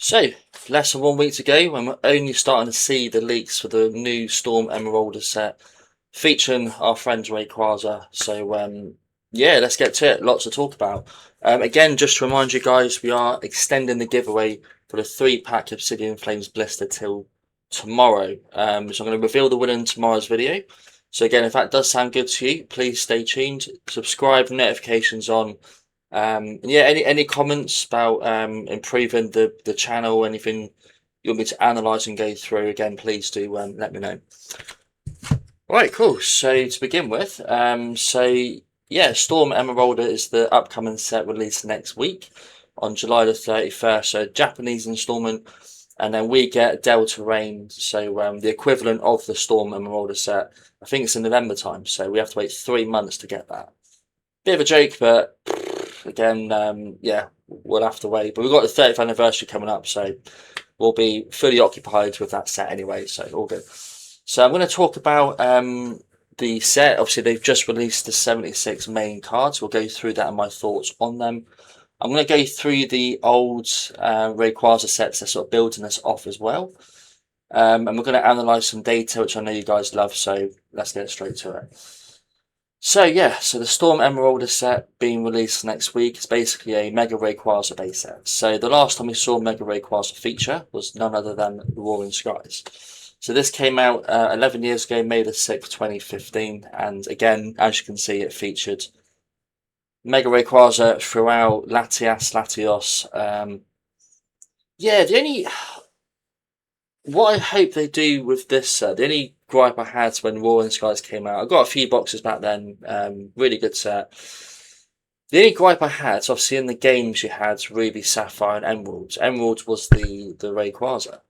So, less than 1 week to go, and we're only starting to see the leaks for the new Storm Emeralda set featuring our friend Rayquaza. Yeah, let's get to it. Lots to talk about. Again, just to remind you guys, we are extending the giveaway for the 3-pack Obsidian Flames blister till tomorrow. So I'm going to reveal the winner in tomorrow's video. So again, if that does sound good to you, please stay tuned, subscribe, notifications on. And yeah, any comments about improving the channel, anything you want me to analyse and go through, again, please do let me know. Right, cool. So to begin with, yeah, Storm Emeralda is the upcoming set released next week on July the 31st. So Japanese installment, and then we get Delta Rain, so the equivalent of the Storm Emeralda set. I think it's in November time, so we have to wait 3 months to get that. Bit of a joke, but again, yeah, we'll have to wait. But we've got the 30th anniversary coming up, so we'll be fully occupied with that set anyway, so all good. So I'm going to talk about the set. Obviously, they've just released the 76 main cards. We'll go through that and my thoughts on them. I'm going to go through the old Rayquaza sets that sort of building this off as well. And we're going to analyse some data, which I know you guys love, so let's get straight to it. So yeah, so the Storm Emeralda set being released next week is basically a Mega Rayquaza base set. So the last time we saw Mega Rayquaza feature was none other than Roaring Skies. So this came out 11 years ago, May the 6th, 2015, and again, as you can see, it featured Mega Rayquaza throughout, Latias, Latios. Yeah, what I hope they do with this set, the only gripe I had when Roaring Skies came out, I got a few boxes back then, really good set. The only gripe I had, obviously in the games you had Ruby, Sapphire and Emerald. Emerald was the Rayquaza.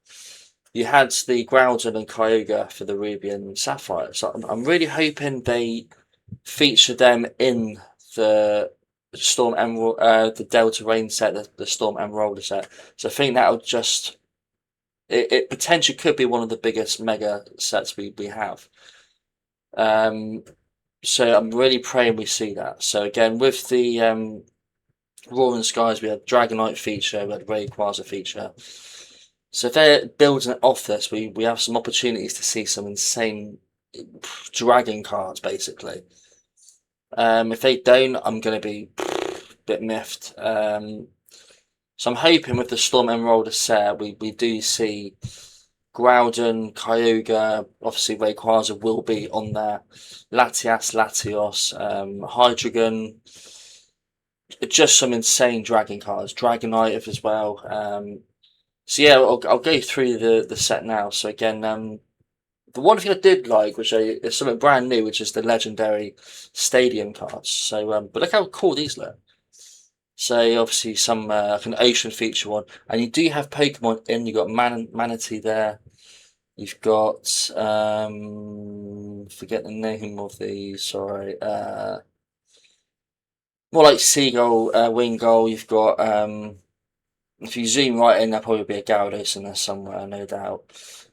You had the Groudon and Kyogre for the Ruby and Sapphire. So I'm really hoping they feature them in the Storm Emerald, the Delta Rain set, the Storm Emerald set. So I think that'll just it potentially could be one of the biggest mega sets we have. So I'm really praying we see that. So again, with the Roaring Skies, we had Dragonite feature, we had Rayquaza feature. So if they're building it off this, we have some opportunities to see some insane dragon cards, basically. If they don't, I'm going to be a bit miffed. So I'm hoping with the Storm Emeralda set, we do see Groudon, Kyogre, obviously Rayquaza will be on there, Latias, Latios, Hydreigon, just some insane dragon cards, Dragonite as well. So yeah, I'll go through the set now. So again, the one thing I did like, which is something brand new, which is the legendary stadium cards. So, but look how cool these look. So obviously some like an ocean feature one, and you do have Pokemon in. You've got Manatee there. You've got forget the name of these. Sorry, more like Seagull, Wingull. You've got if you zoom right in, there'll probably be a Gyarados in there somewhere, no doubt.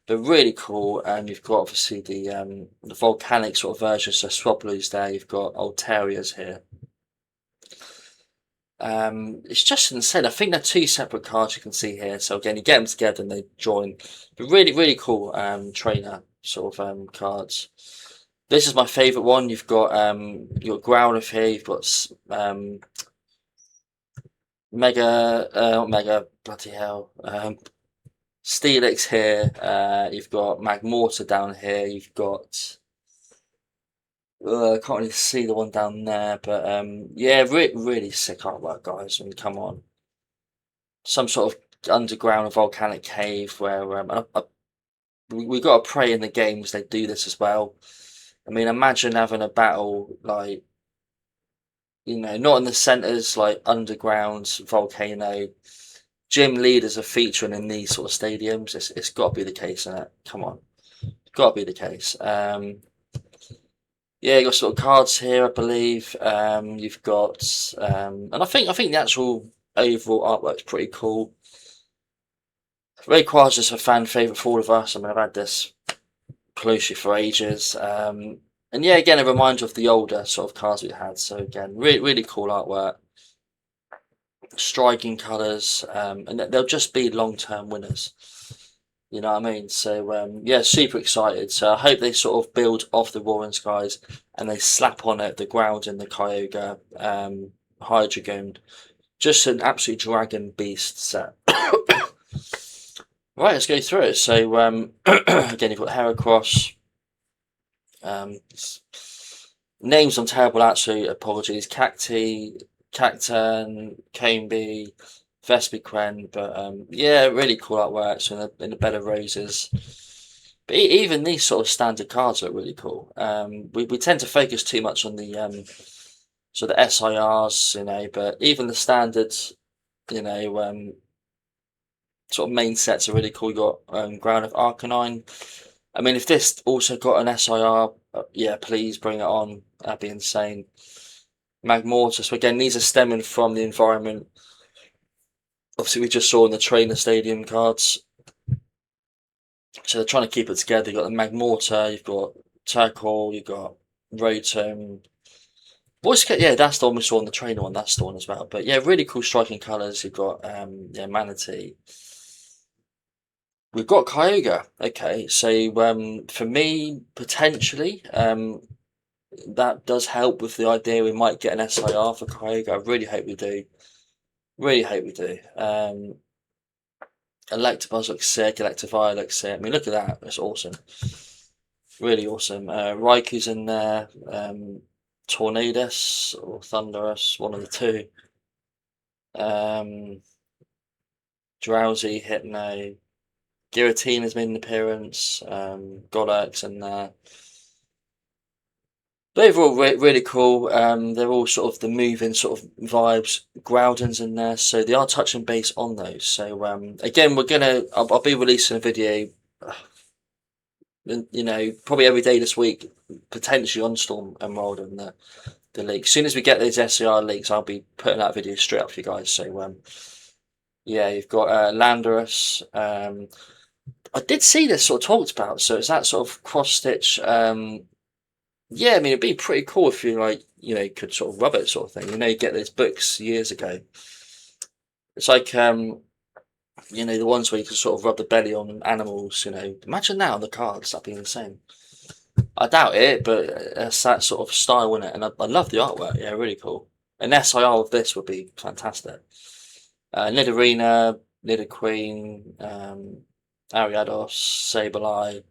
But really cool. And you've got obviously the volcanic sort of version. So Swablu's there. You've got Altarias here. It's just insane. I think they're two separate cards you can see here. So again, you get them together and they join. But really cool trainer sort of cards. This is my favourite one. You've got Growlithe here. You've got not Mega, bloody hell. Steelix here. You've got Magmortar down here. You've got I can't really see the one down there, but yeah, really sick artwork, guys. I mean, come on, some sort of underground volcanic cave where we got to pray in the games they do this as well. I mean, imagine having a battle like not in the centers, like underground volcano. Gym leaders are featuring in these sort of stadiums. It's got to be the case, isn't it? Come on, got to be the case. Yeah, you've got sort of cards here, I believe. You've got, and I think the actual overall artwork's pretty cool. Rayquaza's a fan favourite for all of us. I mean, I've had this plushie for ages. And yeah, again, a reminder of the older sort of cards we had. So again, really cool artwork. striking colours, and they'll just be long-term winners. You know what I mean? So yeah, super excited. So I hope they sort of build off the Roaring Skies and they slap on it the ground in the Kyogre, Hydreigon. Just an absolute dragon beast set. Right, let's go through it. So again, you've got Heracross. Names I'm terrible at, so apologies. Cacturn, Combee, Vespiquen, but yeah, really cool artwork. So in the bed of roses. But even these sort of standard cards look really cool. We tend to focus too much on the so the SIRs, you know, but even the standards, you know, sort of main sets are really cool. You got Ground of Arcanine. I mean, if this also got an SIR, yeah, please bring it on. That'd be insane. Magmortar. So again, these are stemming from the environment. Obviously, we just saw in the trainer stadium cards. So they're trying to keep it together. You've got the Magmortar, you've got Turkle, you've got Rotom. Yeah, that's the one we saw in the trainer one. That's the one as well. But yeah, really cool striking colours. You've got yeah, Manatee. We've got Kyogre. Okay, so for me, potentially, that does help with the idea we might get an SIR for Kyogre. I really hope we do. Really hope we do. Electabuzz looks sick. Electivire looks sick. I mean, look at that. That's awesome. Really awesome. Raiku's in there. Tornadus or Thunderous, one of the two. Drowsy, Hypno. Giratina has made an appearance. Golurk's in there. But overall, really cool. They're all sort of the moving sort of vibes. Groudon's in there, so they are touching base on those. So again, I'll be releasing a video, you know, probably every day this week, potentially on Storm Emeralda and the leak. As soon as we get those SCR leaks, I'll be putting that video straight up for you guys. So yeah, you've got Landorus. I did see this sort of talked about, so it's that sort of cross stitch. Yeah, I mean, it'd be pretty cool if you like, you know, could sort of rub it sort of thing. You know, you get those books years ago. It's like you know, the ones where you can sort of rub the belly on animals. You know, imagine that on the cards. That'd be insane. I doubt it, but it's that sort of style in it, and I love the artwork. Yeah, really cool. An SIR of this would be fantastic. Nidorina, Nidoqueen, Ariados, Sableye.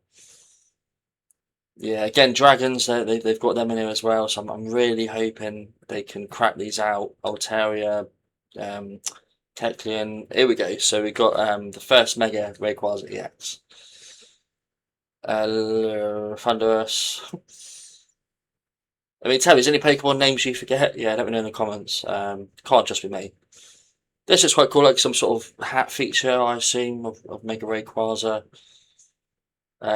Yeah, again, dragons. They've got them in here as well. So I'm really hoping they can crack these out. Altaria, Kecleon. Here we go. So we got the first Mega Rayquaza EX. Thunderous. I mean, tell me, is there any Pokemon names you forget? Yeah, let me know in the comments. Can't just be me. This is quite cool, like some sort of hat feature, I assume, of Mega Rayquaza.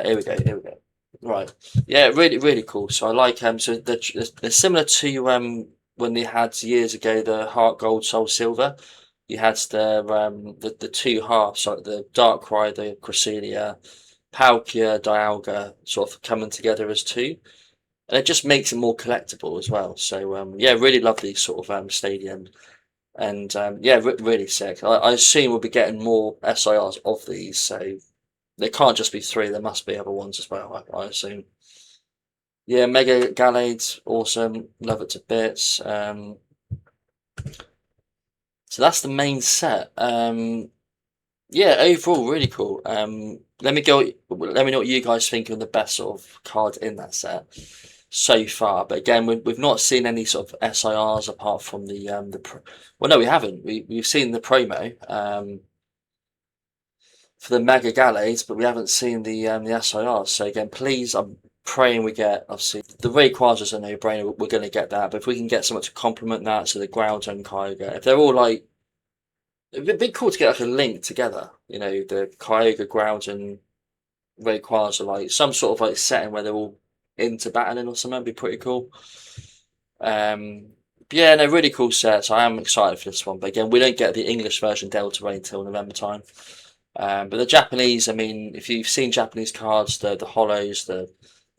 Here we go. Here we go. Right, yeah, really, really cool. So I like so they're similar to when they had years ago the Heart Gold, Soul Silver. You had the two halves, like the Darkrai, the Cresselia, Palkia, Dialga, sort of coming together as two, and it just makes it more collectible as well. So yeah, really love these sort of stadium, and yeah, really sick. I assume we'll be getting more SIRs of these, so. There can't just be three, there must be other ones as well, I assume. Yeah, Mega Gallade, awesome. Love it to bits. So that's the main set. Yeah, overall, really cool. Let me know what you guys think of the best sort of card in that set so far. But again, we've not seen any sort of SIRs apart from well, no, we haven't. We've seen the promo. For the Mega Gallades, but we haven't seen the SIRs. So again, please, I'm praying we get, obviously, the Rayquaza's a no-brainer, we're going to get that, but if we can get someone to complement that, so the Groudon, Kyogre, if they're all like, it'd be cool to get like a link together, you know, the Kyogre, Groudon, Rayquaza, like some sort of like setting where they're all into battling or something, would be pretty cool. Yeah, no, really cool sets. I am excited for this one, but again, we don't get the English version Delta Rain until November time. But the Japanese, I mean, if you've seen Japanese cards, the hollows, the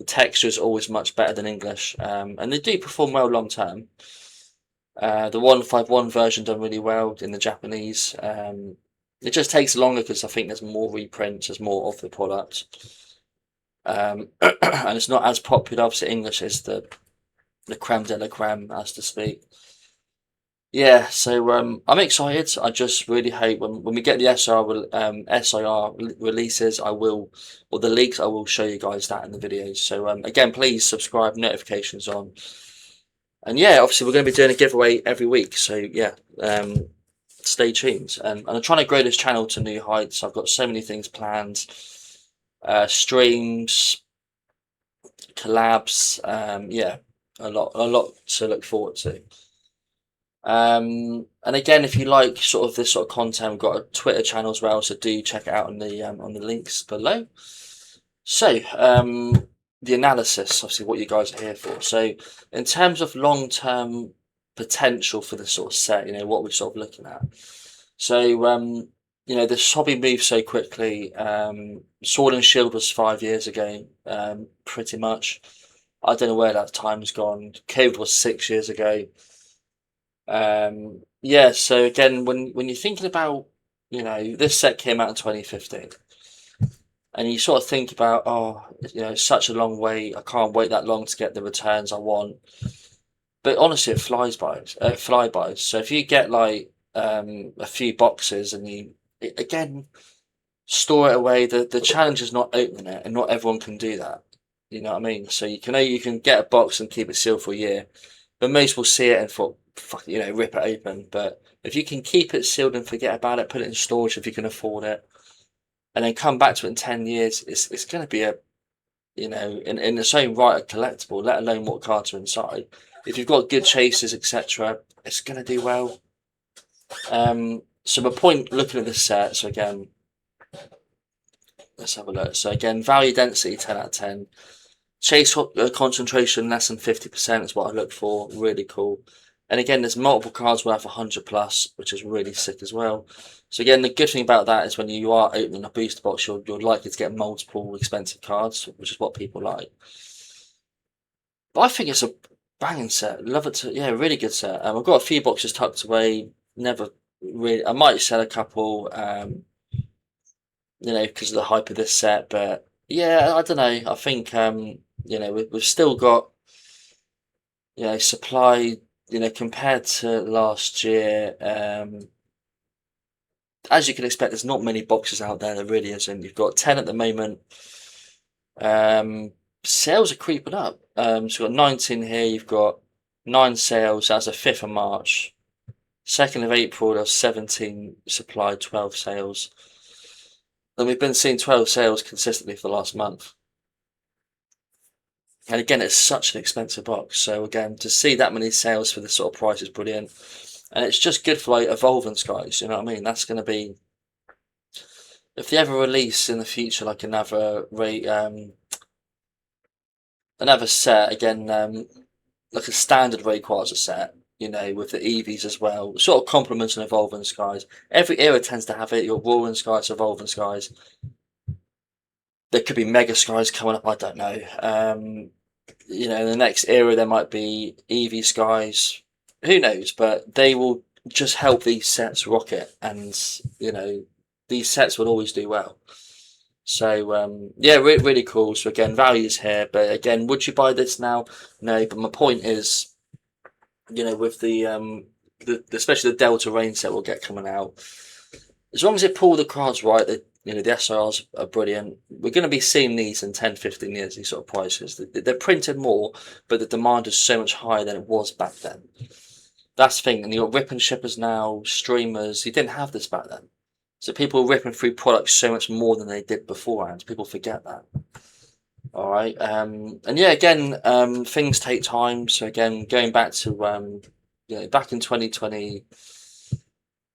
texture is always much better than English, and they do perform well long term. The 151 version done really well in the Japanese. It just takes longer because I think there's more reprints, there's more of the product. And it's not as popular. Obviously, English is the creme de la creme, as to speak. Yeah, so I'm excited. I just really hope when we get the SIR releases, or the leaks, I will show you guys that in the videos. So again, please subscribe, notifications on, and yeah, obviously we're going to be doing a giveaway every week. So yeah, stay tuned. And I'm trying to grow this channel to new heights. I've got so many things planned, streams, collabs, yeah, a lot to look forward to. And again, if you like sort of this sort of content, we've got a Twitter channel as well, so do check it out on the links below. So, the analysis, obviously, what you guys are here for. So, in terms of long-term potential for the sort of set, what we're sort of looking at. So, this hobby moves so quickly. Sword and Shield was 5 years ago, pretty much. I don't know where that time's gone. COVID was 6 years ago. Yeah, so again, when you're thinking about, this set came out in 2015, and you sort of think about, oh, it's such a long wait. I can't wait that long to get the returns I want. But honestly, it flies by, flybys. So if you get like a few boxes and again store it away, the challenge is not opening it, and not everyone can do that. You know what I mean? So you can get a box and keep it sealed for a year, but most will see it and thought, fuck, rip it open. But if you can keep it sealed and forget about it, put it in storage if you can afford it, and then come back to it in 10 years, it's going to be in its own right, a collectible. Let alone what cards are inside. If you've got good chases, etc., it's going to do well. So my point looking at this set. So again, let's have a look. So again, value density 10 out of 10. Chase concentration less than 50% is what I look for. Really cool. And again, there's multiple cards worth 100 plus, which is really sick as well. So again, the good thing about that is when you are opening a booster box, you're likely to get multiple expensive cards, which is what people like. But I think it's a banging set. Love it. Yeah, really good set. I've got a few boxes tucked away. Never really. I might sell a couple, because of the hype of this set. But yeah, I don't know. I think we've still got supply. Compared to last year, as you can expect, there's not many boxes out there. There really isn't. You've got 10 at the moment. Sales are creeping up. So you've got 19 here. You've got 9 sales. That's the 5th of March. 2nd of April, there's 17 supplied, 12 sales. And we've been seeing 12 sales consistently for the last month. And again, it's such an expensive box. So again, to see that many sales for this sort of price is brilliant. And it's just good for like evolving skies, you know what I mean? That's going to be, if they ever release in the future like another set again, like a standard Rayquaza set, with the Eevees as well, sort of complements and evolving skies. Every era tends to have it. Your roaring skies, evolving skies. There could be mega skies coming up. I don't know. In the next era there might be Eevee skies. Who knows? But they will just help these sets rocket, and these sets will always do well. So yeah, really cool. So again, values here, but again, would you buy this now? No. But my point is, with the especially the Delta Rain set we'll get coming out, as long as they pull the cards right, the SRs are brilliant. We're going to be seeing these in 10, 15 years, these sort of prices. They're printed more, but the demand is so much higher than it was back then. That's the thing. And you've got rip and shippers now, streamers. You didn't have this back then. So people are ripping through products so much more than they did beforehand. People forget that. All right. And yeah, again, things take time. So again, going back to back in 2020.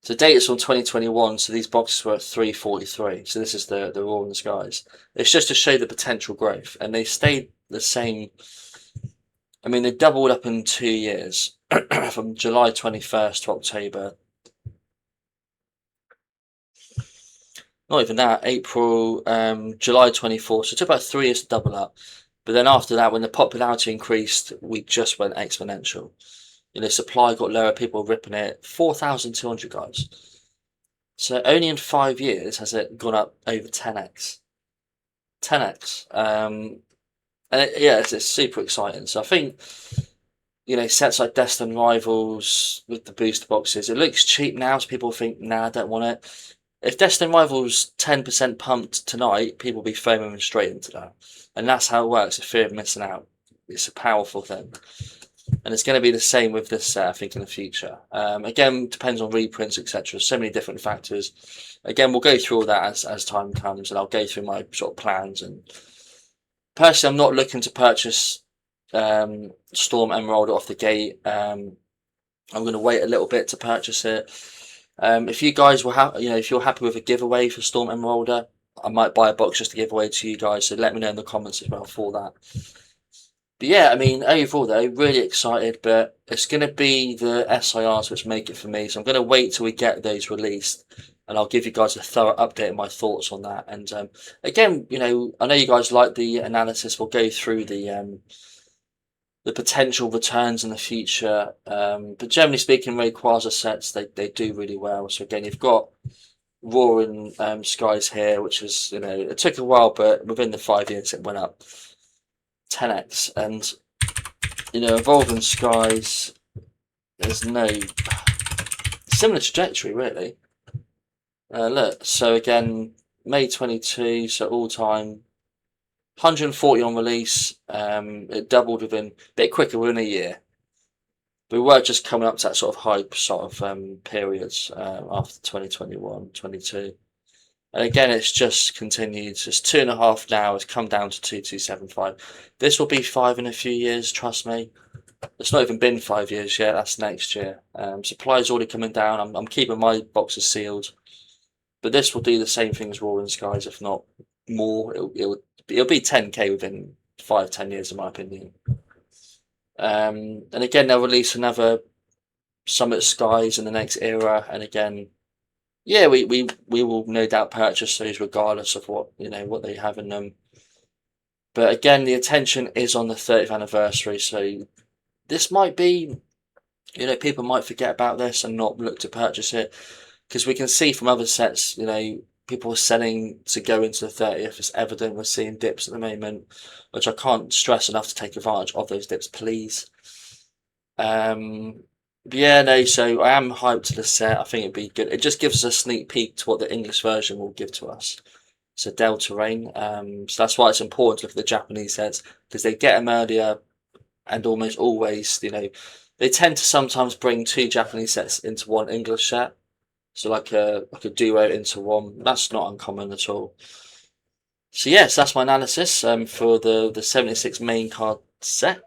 So data's from 2021, so these boxes were at 343. So this is the Roaring Skies. It's just to show the potential growth, and they stayed the same. I mean, they doubled up in 2 years, from July 21st to October. Not even that, April, July 24th. So it took about 3 years to double up. But then after that, when the popularity increased, we just went exponential. supply got lower, people were ripping it. 4,200 guys. So only in 5 years has it gone up over 10x. 10x. And yeah, it's super exciting. So I think, sets like Destined Rivals with the booster boxes, it looks cheap now, so people think, nah, I don't want it. If Destined Rivals 10% pumped tonight, people will be foaming straight into that. And that's how it works, the fear of missing out. It's a powerful thing. And it's going to be the same with this set, I think, in the future. Again, depends on reprints, etc. So many different factors. Again, we'll go through all that as time comes, and I'll go through my sort of plans. And personally, I'm not looking to purchase Storm Emeralda off the gate. I'm going to wait a little bit to purchase it. If you guys were if you're happy with a giveaway for Storm Emeralda, I might buy a box just to give away to you guys. So let me know in the comments as well for that. But yeah, I mean, overall though, really excited. But it's going to be the SIRs which make it for me. So I'm going to wait till we get those released, and I'll give you guys a thorough update of my thoughts on that. And again, I know you guys like the analysis. We'll go through the potential returns in the future. But generally speaking, Rayquaza sets, they do really well. So again, you've got Roaring Skies here, which was, it took a while, but within the 5 years it went up 10x. And, Evolving Skies, there's no similar trajectory, really. Look, so again, May 22, so all time. 140 on release. It doubled within a bit quicker within a year. But we were just coming up to that sort of hype sort of periods after 2021, 22. And again, it's just continued. It's 2.5 now. It's come down to 2275. This will be 5 in a few years, trust me. It's not even been 5 years yet. That's next year. Supply's already coming down. I'm keeping my boxes sealed. But this will do the same thing as Roaring Skies, if not more. It'll be 10k within 5-10 years, in my opinion. And again, they'll release another Summit Skies in the next era. And again, yeah, we will no doubt purchase those regardless of what they have in them. But again, the attention is on the 30th anniversary, so this might be, people might forget about this and not look to purchase it, because we can see from other sets, people are selling to go into the 30th. It's evident we're seeing dips at the moment, which I can't stress enough to take advantage of those dips, please. But yeah, no, so I am hyped to the set. I think it'd be good. It just gives us a sneak peek to what the English version will give to us. So Delta Rain. So that's why it's important to look at the Japanese sets, because they get them earlier, and almost always, they tend to sometimes bring 2 Japanese sets into one English set. So like a duo into one. That's not uncommon at all. So yes, that's my analysis for the 76 main card set.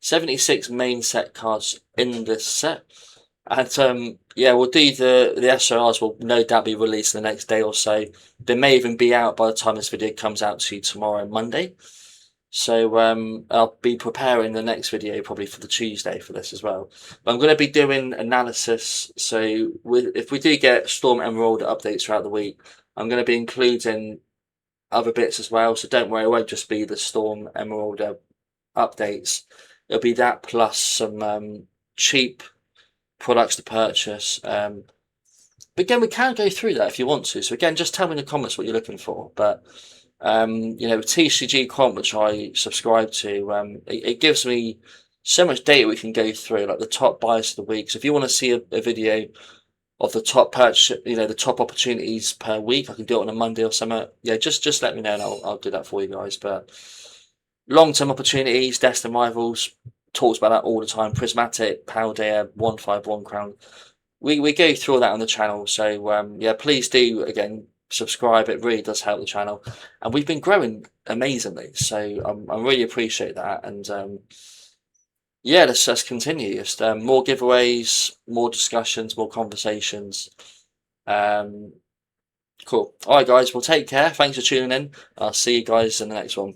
76 main set cards in this set. And yeah, we'll do the SRRs will no doubt be released in the next day or so. They may even be out by the time this video comes out to you tomorrow, Monday. So I'll be preparing the next video probably for the Tuesday for this as well. But I'm going to be doing analysis. So if we do get Storm Emeralda updates throughout the week, I'm going to be including other bits as well. So don't worry, it won't just be the Storm Emeralda updates. It'll be that plus some cheap products to purchase. But again, we can go through that if you want to. So again, just tell me in the comments what you're looking for. But TCG Quant, which I subscribe to, it gives me so much data we can go through, like the top buys of the week. So if you want to see a video of the top purchase, the top opportunities per week, I can do it on a Monday or something. Yeah, just let me know and I'll do that for you guys. But long-term opportunities, Destined Rivals, talks about that all the time. Prismatic, Paldea, 151 Crown. We go through all that on the channel. So yeah, please do again subscribe. It really does help the channel, and we've been growing amazingly. So I really appreciate that. And yeah, let's continue. Just more giveaways, more discussions, more conversations. Cool. All right, guys. Well, take care. Thanks for tuning in. I'll see you guys in the next one.